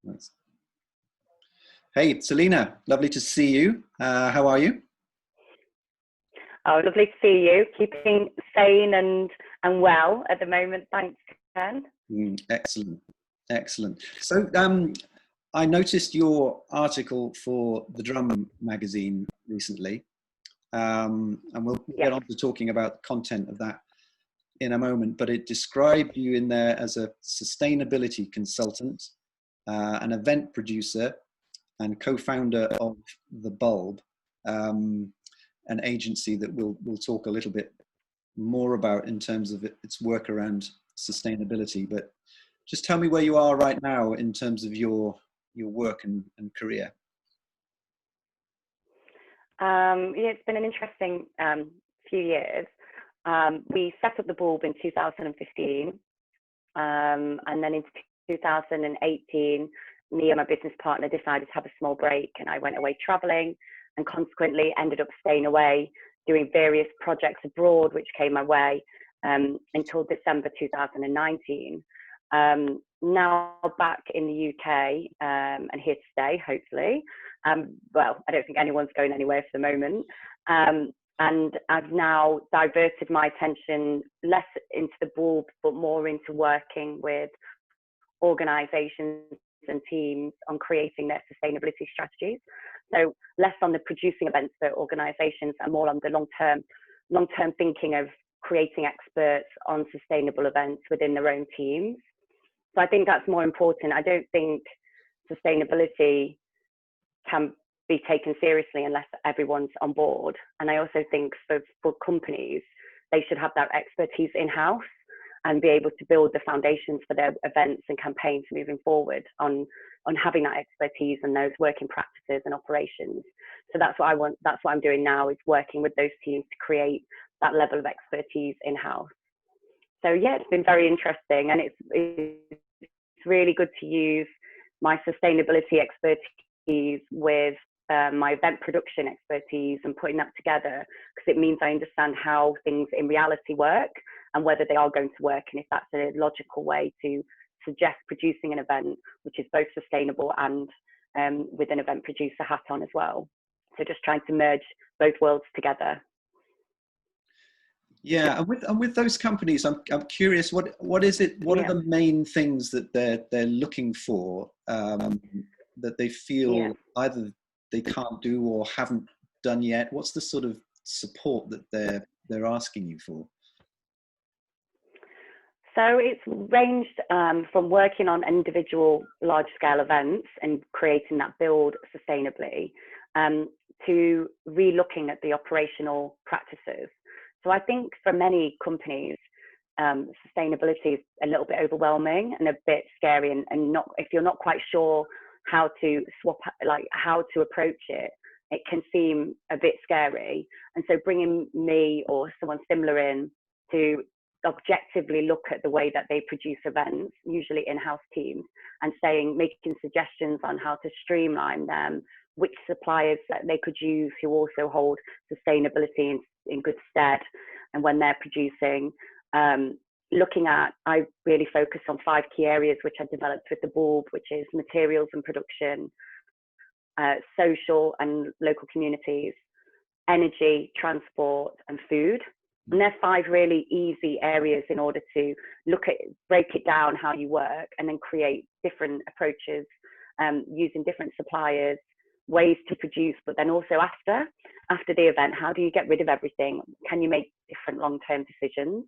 Nice. Hey, Selina, lovely to see you. How are you? Oh, lovely to see you. Keeping sane and well at the moment. Thanks, Ken. Excellent, excellent. So I noticed your article for the Drum magazine recently, and we'll Yeah. get on to talking about the content of that in a moment, but it described you in there as a sustainability consultant, an event producer, and co-founder of The Bulb, an agency that we'll talk a little bit more about in terms of its work around sustainability. But just tell me where you are right now in terms of your work and career. Yeah, it's been an interesting few years. We set up the Bulb in 2015, and then in 2018, me and my business partner decided to have a small break, and I went away traveling, and consequently ended up staying away doing various projects abroad, which came my way until December 2019. Now back in the UK and here to stay, hopefully. Well, I don't think anyone's going anywhere for the moment. And I've now diverted my attention less into the Bulb, but more into working with organisations and teams on creating their sustainability strategies. So less on the producing events for organisations and more on the long-term thinking of creating experts on sustainable events within their own teams. So I think that's more important. I don't think sustainability can be taken seriously unless everyone's on board. And I also think for companies, they should have that expertise in-house and be able to build the foundations for their events and campaigns moving forward on having that expertise and those working practices and operations. So that's what I want. That's what I'm doing now, is working with those teams to create that level of expertise in-house. So yeah, it's been very interesting, and it's really good to use my sustainability expertise with my event production expertise and putting that together, because it means I understand how things in reality work and whether they are going to work, and if that's a logical way to suggest producing an event which is both sustainable and with an event producer hat on as well. So just trying to merge both worlds together. Yeah, and with those companies, I'm curious, what is it? What are the main things that they're looking for that they feel either they can't do or haven't done yet? What's the sort of support that they're asking you for? So it's ranged from working on individual large-scale events and creating that build sustainably to re-looking at the operational practices. So I think for many companies, sustainability is a little bit overwhelming and a bit scary, and not, if you're not quite sure how to how to approach it, it can seem a bit scary. And so bringing me or someone similar in to objectively look at the way that they produce events, usually in-house teams, and making suggestions on how to streamline them, which suppliers that they could use who also hold sustainability in good stead, and when they're producing, I really focus on 5 key areas which I developed with the Bulb, which is materials and production, social and local communities, energy, transport, and food. And they're 5 really easy areas in order to break it down how you work, and then create different approaches using different suppliers, ways to produce, but then also after the event, how do you get rid of everything? Can you make different long-term decisions?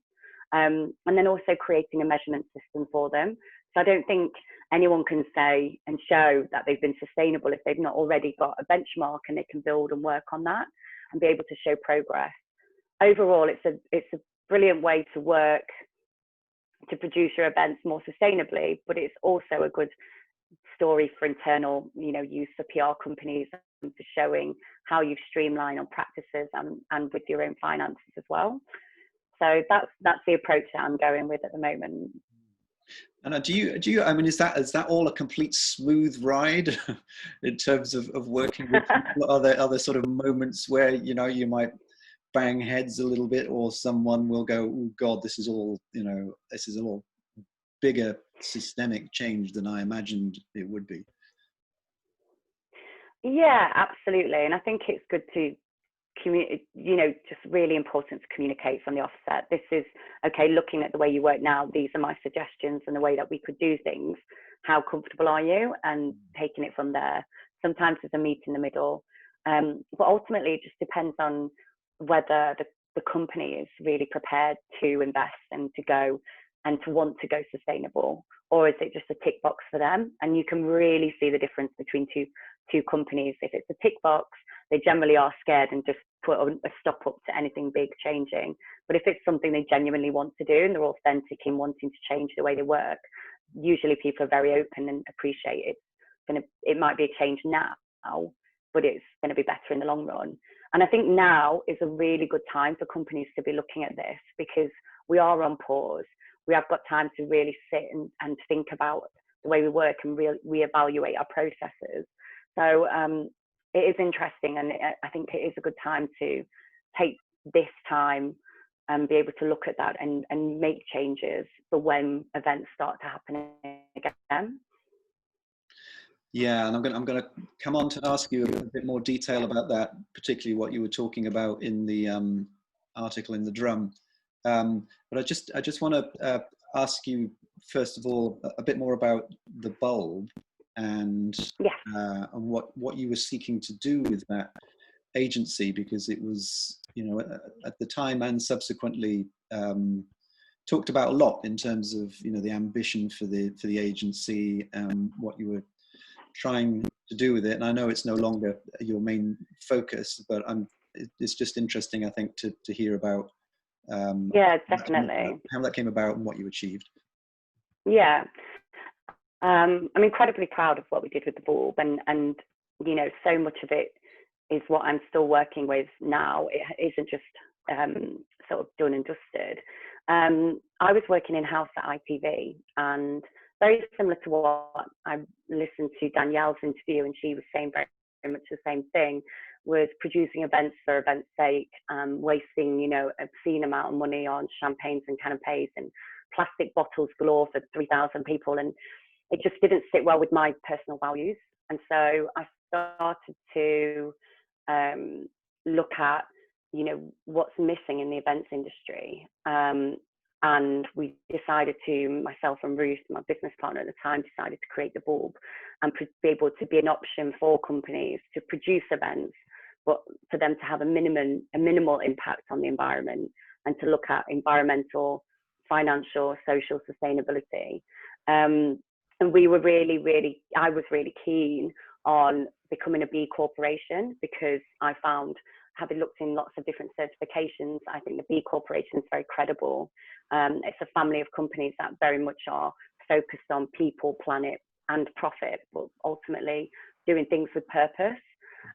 And then also creating a measurement system for them. So I don't think anyone can say and show that they've been sustainable if they've not already got a benchmark, and they can build and work on that and be able to show progress. Overall, it's a brilliant way to work to produce your events more sustainably, but it's also a good story for internal, use for PR companies, and for showing how you've streamlined on practices and with your own finances as well. So that's the approach that I'm going with at the moment. And do you? I mean, is that all a complete smooth ride in terms of working with people? Are there sort of moments where you might bang heads a little bit, or someone will go, "Oh God, this is all bigger systemic change than I imagined it would be. Yeah, absolutely. And I think it's good to just really important to communicate from the offset. This is, okay, looking at the way you work now, these are my suggestions and the way that we could do things. How comfortable are you? And taking it from there. Sometimes there's a meet in the middle. But ultimately, it just depends on whether the company is really prepared to invest and to go and to want to go sustainable, or is it just a tick box for them? And you can really see the difference between two companies. If it's a tick box, they generally are scared and just put a stop up to anything big changing. But if it's something they genuinely want to do and they're authentic in wanting to change the way they work, usually people are very open and appreciate it. It might be a change now, but it's going to be better in the long run. And I think now is a really good time for companies to be looking at this, because we are on pause. We have got time to really sit and think about the way we work and reevaluate our processes. So it is interesting, and I think it is a good time to take this time and be able to look at that and make changes for when events start to happen again. Yeah, and I'm going to come on to ask you a bit more detail about that, particularly what you were talking about in the article in the Drum. But I just want to ask you first of all a bit more about the bulb and what you were seeking to do with that agency, because it was, at the time and subsequently talked about a lot in terms of the ambition for the agency, what you were trying to do with it. And I know it's no longer your main focus, but it's just interesting, I think, to hear about yeah, definitely how that came about and what you achieved. Yeah, I'm incredibly proud of what we did with the bulb, and so much of it is what I'm still working with now. It isn't just sort of done and dusted. I was working in-house at ITV, and very similar to what I listened to Danielle's interview, and she was saying very much the same thing, was producing events for events' sake, wasting, obscene amount of money on champagnes and canapes and plastic bottles galore for 3,000 people. And it just didn't sit well with my personal values. And so I started to look at, what's missing in the events industry. And we decided to, myself and Ruth, my business partner at the time, decided to create the bulb and be able to be an option for companies to produce events, but for them to have a minimal impact on the environment, and to look at environmental, financial, social sustainability. And we were I was really keen on becoming a B Corporation, because I found, having looked in lots of different certifications, I think the B Corporation is very credible. It's a family of companies that very much are focused on people, planet, and profit, but ultimately doing things with purpose.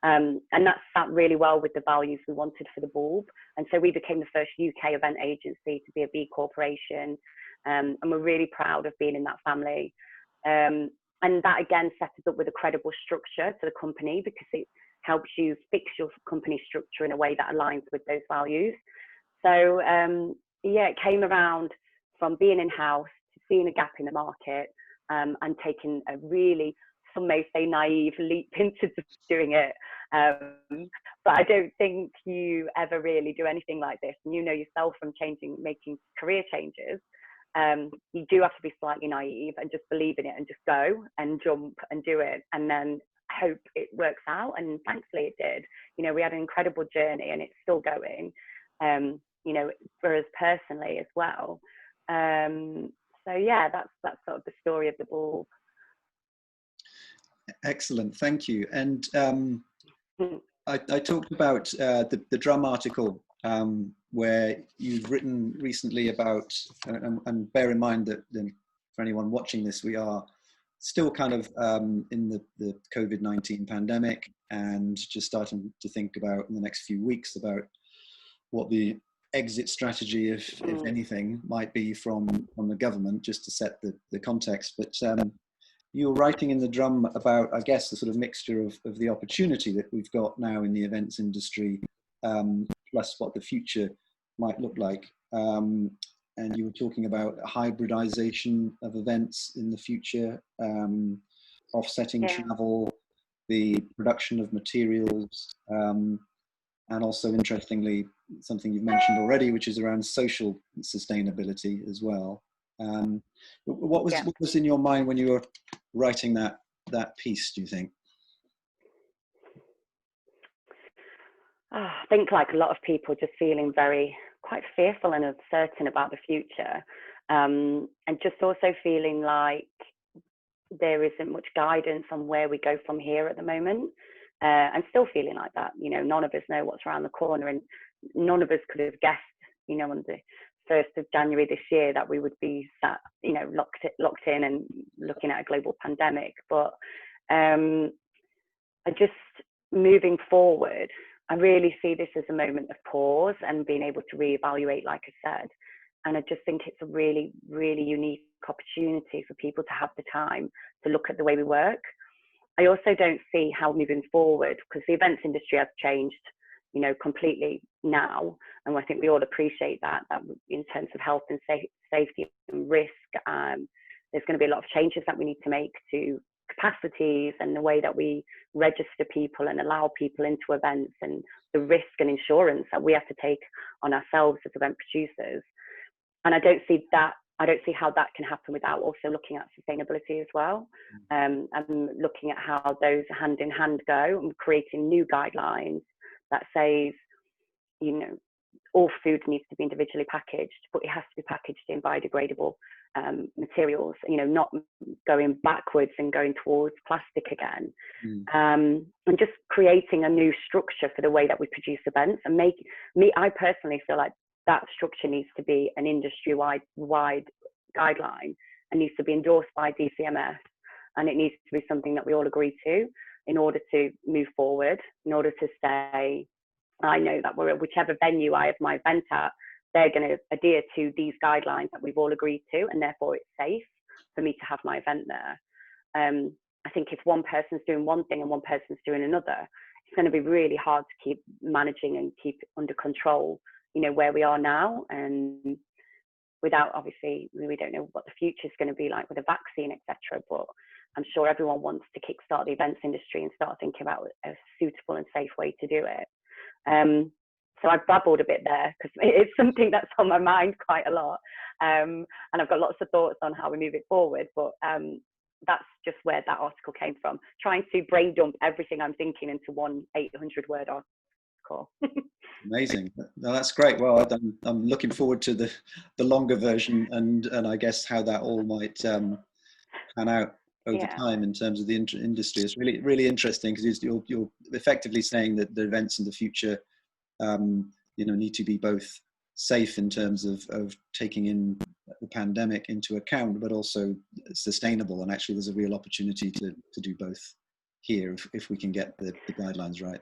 And that sat really well with the values we wanted for the bulb. And so we became the first UK event agency to be a B Corporation. And we're really proud of being in that family. And that again set us up with a credible structure to the company, because it helps you fix your company structure in a way that aligns with those values. So it came around from being in-house to seeing a gap in the market, and taking a really, some may say, naive leap into doing it. But I don't think you ever really do anything like this. And yourself from making career changes, you do have to be slightly naive and just believe in it and just go and jump and do it, and then hope it works out. And thankfully it did. We had an incredible journey, and it's still going, for us personally as well. So yeah, that's sort of the story of the bulb. Excellent, thank you. And I talked about the Drum article, where you've written recently about, and bear in mind that for anyone watching this, we are still kind of in the COVID-19 pandemic, and just starting to think about in the next few weeks about what the exit strategy, if anything, might be from the government, just to set the context. But you're writing in the Drum about, I guess, the sort of mixture of the opportunity that we've got now in the events industry, plus what the future might look like. and you were talking about hybridization of events in the future, offsetting Yeah. travel, the production of materials, and also interestingly, something you've mentioned already, which is around social sustainability as well. What was in your mind when you were writing that piece, do you think? I think, like a lot of people, just feeling quite fearful and uncertain about the future, and just also feeling like there isn't much guidance on where we go from here at the moment. I'm still feeling like that. You know, none of us know what's around the corner, and none of us could have guessed, you know, on the 1st of January this year that we would be sat, you know, locked in and looking at a global pandemic. But I just, moving forward, I really see this as a moment of pause and being able to reevaluate, like I said. And I just think it's a really, really unique opportunity for people to have the time to look at the way we work. I also don't see how moving forward, because the events industry has changed, you know, completely now. And I think we all appreciate that in terms of health and safety and risk, there's going to be a lot of changes that we need to make to capacities and the way that we register people and allow people into events, and the risk and insurance that we have to take on ourselves as event producers. And I don't see how that can happen without also looking at sustainability as well, and looking at how those hand in hand go, and creating new guidelines that says, you know, all food needs to be individually packaged, but it has to be packaged in biodegradable materials, you know, not going backwards and going towards plastic again. And just creating a new structure for the way that we produce events, and I personally feel like that structure needs to be an industry-wide guideline, and needs to be endorsed by DCMS, and it needs to be something that we all agree to in order to move forward, in order to say, I know that whichever venue I have my event at, they're going to adhere to these guidelines that we've all agreed to, and therefore it's safe for me to have my event there. I think if one person's doing one thing and one person's doing another, it's going to be really hard to keep managing and keep under control, you know, where we are now. And without, obviously, we don't know what the future is going to be like with a vaccine, etc. But I'm sure everyone wants to kickstart the events industry and start thinking about a suitable and safe way to do it. So I've babbled a bit there because it's something that's on my mind quite a lot. And I've got lots of thoughts on how we move it forward. But that's just where that article came from, trying to brain dump everything I'm thinking into one 800-word article. Amazing. No, that's great. Well, I'm looking forward to the longer version, and I guess how that all might pan out over time in terms of the industry. It's really, really interesting, because you're effectively saying that the events in the future, you know, need to be both safe in terms of taking in the pandemic into account, but also sustainable. And actually, there's a real opportunity to do both here if we can get the guidelines right.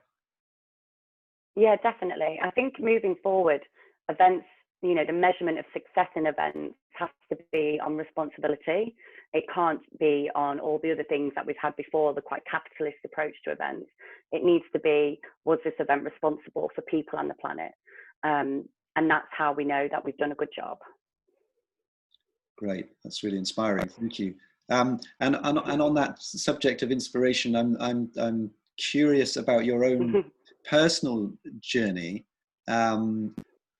Yeah, definitely. I think moving forward, events, you know, the measurement of success in events has to be on responsibility. It can't be on all the other things that we've had before, the quite capitalist approach to events. It needs to be, was this event responsible for people and the planet? And that's how we know that we've done a good job. Great, that's really inspiring. Thank you. And on that subject of inspiration, I'm curious about your own personal journey, and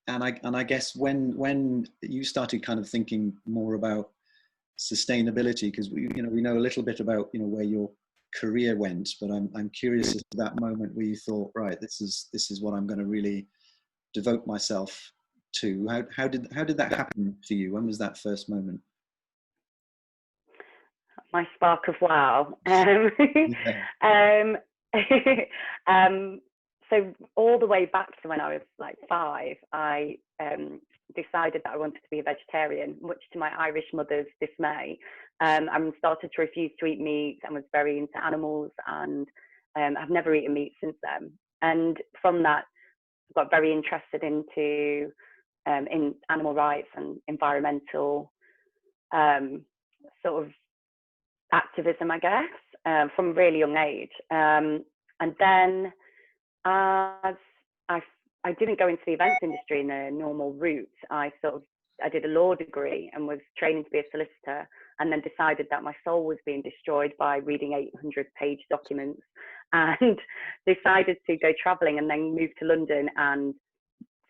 I guess when you started kind of thinking more about sustainability, because we know a little bit about where your career went, but I'm curious as to that moment where you thought, right, this is what I'm going to really devote myself to. How did that happen for you? When was that first moment? My spark of wow. So all the way back to when I was like 5, I decided that I wanted to be a vegetarian, much to my Irish mother's dismay. I started to refuse to eat meat and was very into animals, and I've never eaten meat since then. And from that, I got very interested into in animal rights and environmental sort of activism, I guess, from a really young age. And then as I didn't go into the events industry in a normal route, I sort of I did a law degree and was training to be a solicitor, and then decided that my soul was being destroyed by reading 800-page documents, and decided to go traveling, and then moved to London, and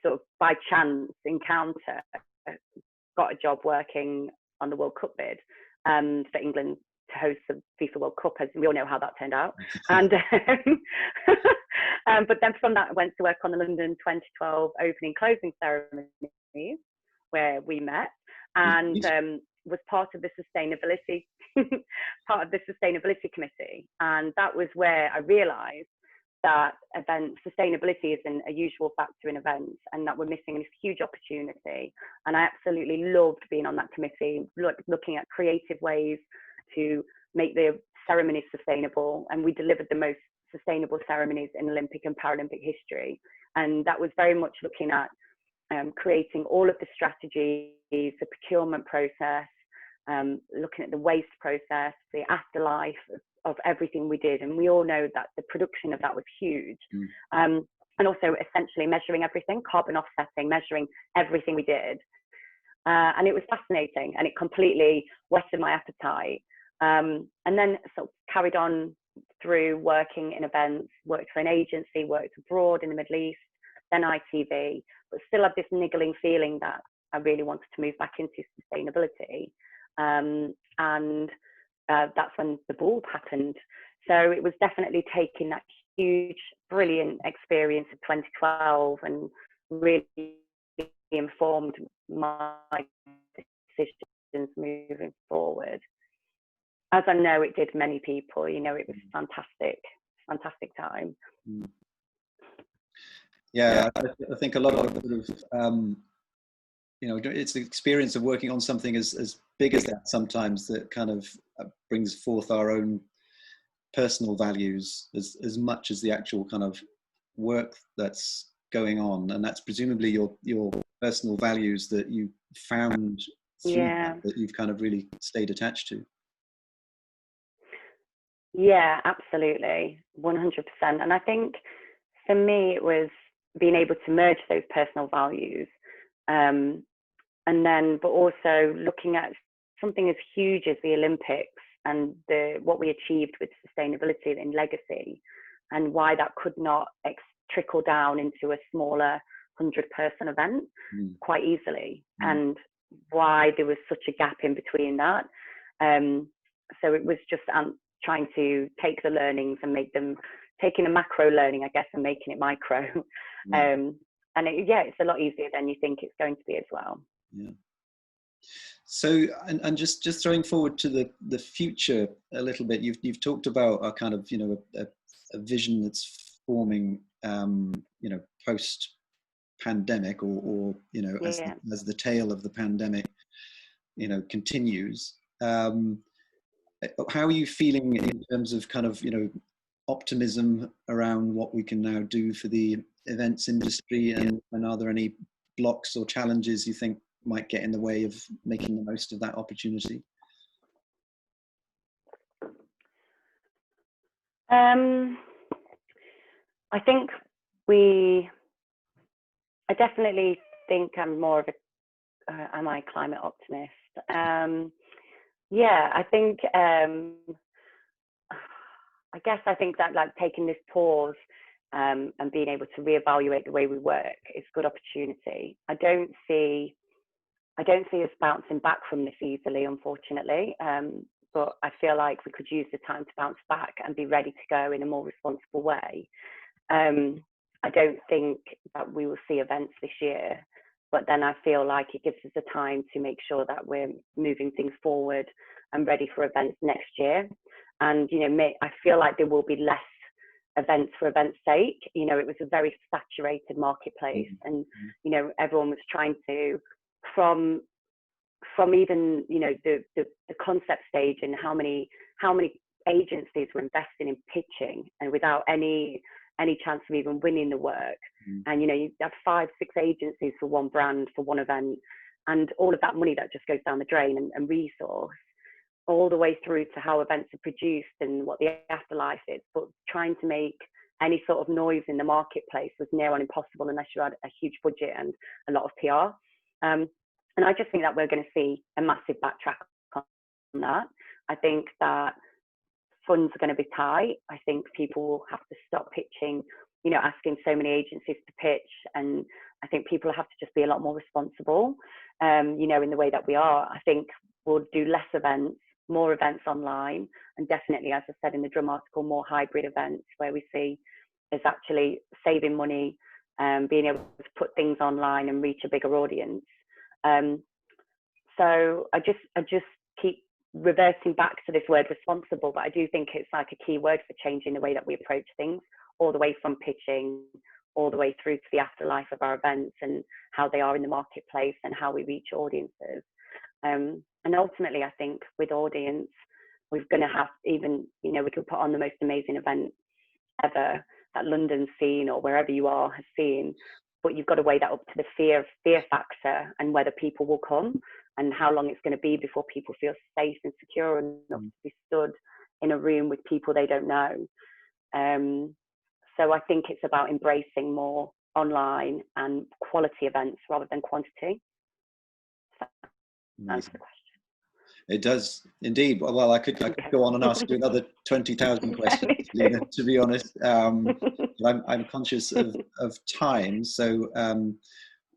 sort of by chance encounter got a job working on the World Cup bid for England to host the FIFA World Cup, as we all know how that turned out. And but then from that, I went to work on the London 2012 opening closing ceremonies, where we met, and was part of the sustainability committee. And that was where I realised that sustainability isn't a usual factor in events, and that we're missing a huge opportunity. And I absolutely loved being on that committee, looking at creative ways to make the ceremonies sustainable. And we delivered the most sustainable ceremonies in Olympic and Paralympic history. And that was very much looking at creating all of the strategies, the procurement process, looking at the waste process, the afterlife of everything we did. And we all know that the production of that was huge. And also essentially measuring everything, carbon offsetting, measuring everything we did. And it was fascinating, and it completely whetted my appetite. And then sort of carried on through working in events, worked for an agency, worked abroad in the Middle East, then ITV, but still had this niggling feeling that I really wanted to move back into sustainability. And that's when the bulb happened. So it was definitely taking that huge, brilliant experience of 2012 and really informed my decisions moving forward. As I know it did many people, it was fantastic time. Yeah, I think a lot of sort of, it's the experience of working on something as big as that sometimes that kind of brings forth our own personal values as much as the actual kind of work that's going on. And that's presumably your personal values that you found through that you've kind of really stayed attached to. Yeah, absolutely, 100%. And I think for me, it was being able to merge those personal values, and then, but also looking at something as huge as the Olympics and what we achieved with sustainability and legacy, and why that could not trickle down into a smaller 100-person event quite easily, and why there was such a gap in between that. So it was just trying to take the learnings and taking a macro learning, I guess, and making it micro. And it's a lot easier than you think it's going to be as well. Yeah. So, and just throwing forward to the future a little bit, you've talked about a kind of, a vision that's forming, post pandemic or as the tail of the pandemic, continues. How are you feeling in terms of kind of, optimism around what we can now do for the events industry, and are there any blocks or challenges you think might get in the way of making the most of that opportunity? I definitely think I'm more of am I a climate optimist? I think, I think that like taking this pause and being able to reevaluate the way we work is a good opportunity. I don't see us bouncing back from this easily, unfortunately. But I feel like we could use the time to bounce back and be ready to go in a more responsible way. I don't think that we will see events this year, but then I feel like it gives us the time to make sure that we're moving things forward and ready for events next year. And, I feel like there will be less events for events' sake. It was a very saturated marketplace, and, everyone was trying to, from even, the concept stage, and how many agencies were investing in pitching, and without any chance of even winning the work. And you have 5-6 agencies for one brand for one event, and all of that money that just goes down the drain, and resource, all the way through to how events are produced and what the afterlife is. But trying to make any sort of noise in the marketplace was near on impossible unless you had a huge budget and a lot of PR. And I just think that we're going to see a massive backtrack on that. I think that funds are going to be tight. I think people will have to stop pitching, you know, asking so many agencies to pitch. And I think people have to just be a lot more responsible, you know, in the way that we are. I think we'll do less events, more events online, and definitely, as I said in the Drum article, more hybrid events where we see is actually saving money, being able to put things online and reach a bigger audience. So I just keep reverting back to this word responsible, but I do think it's like a key word for changing the way that we approach things, all the way from pitching all the way through to the afterlife of our events and how they are in the marketplace and how we reach audiences. And ultimately, I think with audience, we're going to have, even, you know, we could put on the most amazing event ever that London's seen or wherever you are has seen, but you've got to weigh that up to the fear factor and whether people will come and how long it's going to be before people feel safe and secure enough to be stood in a room with people they don't know. So I think it's about embracing more online and quality events rather than quantity. So that's the question. It does indeed. Well, I could go on and ask you another 20,000 questions, Selina, to be honest. But I'm conscious of time, so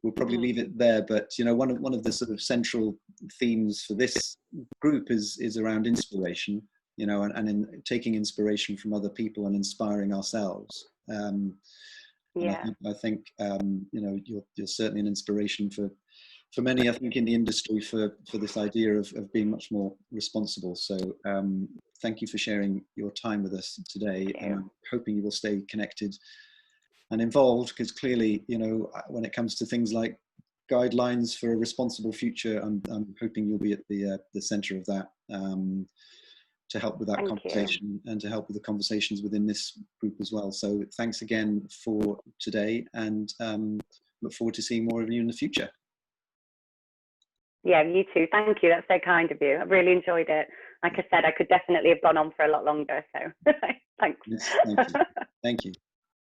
we'll probably leave it there. But you know, one of the sort of central themes for this group is around inspiration. You know, and in taking inspiration from other people and inspiring ourselves. Yeah. I think you know, you're certainly an inspiration for many, I think, in the industry for this idea of being much more responsible. So thank you for sharing your time with us today. And I'm hoping you will stay connected and involved, because clearly, you know, when it comes to things like guidelines for a responsible future, I'm hoping you'll be at the center of that, to help with that conversation and to help with the conversations within this group as well. So thanks again for today, and look forward to seeing more of you in the future. Yeah, you too. Thank you. That's so kind of you. I really enjoyed it. Like I said, I could definitely have gone on for a lot longer. So thanks. Yes, thank you. Thank you.